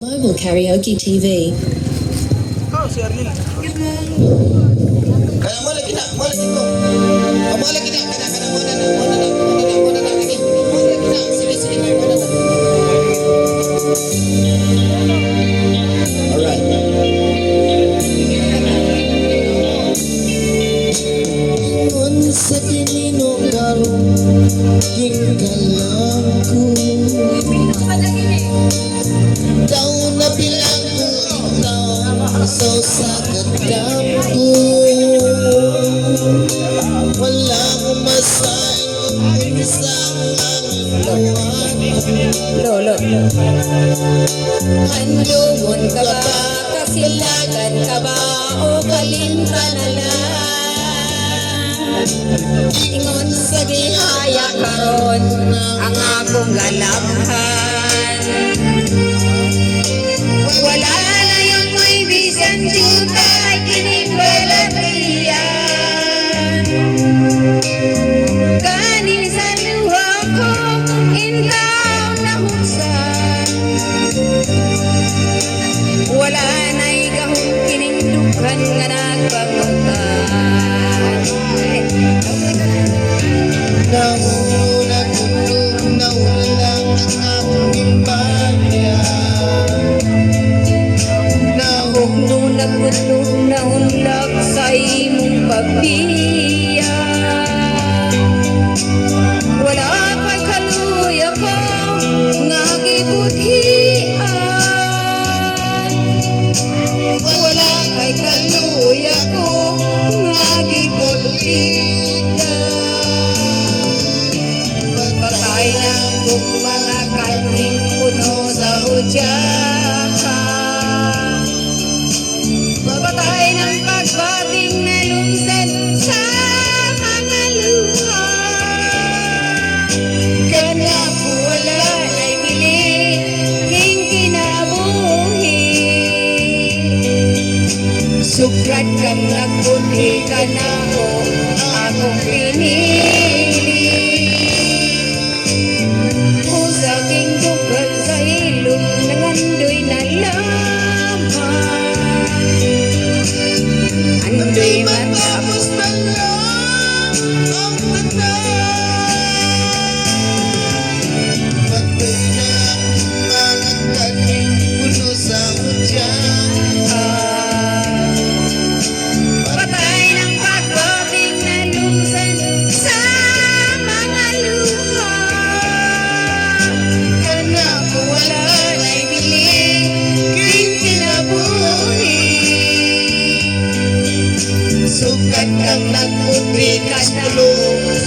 Global Karaoke TV. Oh, si Arnel. Kaya mo lagi na, mo lagi ko. Mo lagi na, kana mo na, lagi. Mo lagi na, sige na, mo na. Alright. Sa kininong king ko. Daw na bilang ko ikaw so sa gandam ko. Wala akong masahin kung isang Lolo. Handungon ka ba? Kasilagan ka ba? O kalimta na lang? Ingon sa gihaya karon ang akong galamhan. Wala na yung may bisan juta kinikwalatiyan. Kani sa luha ko intaw na huksan. Wala na'y gahong kinindughan nga nagpangutan. Nauna tulog na ulang ang akong imbagya. Nahukno nagkutog na unlak sa imong pagbiya. Wala kay kaluya ko nga gibudhian. Wala kay kaluya ko nga gibudhian. Patay ng mga kaling puno sa udyaka. Patay ng pagbating na lumsan sa mga luha. Kana po wala ay piling king kinabuhi. Sukrat kang nagbuti ka na ko akong pinili. Sa aking dugal sa ilong nangandoy na laman. Andoy matapos na lang ang tanan. Patay na mga kaling puno sa udyaka. patay ng pagbating na lumsan sa mga luha. Kana ko wala Wala'y biling king kinabuhi. sukat kang nagputri Ka na tulog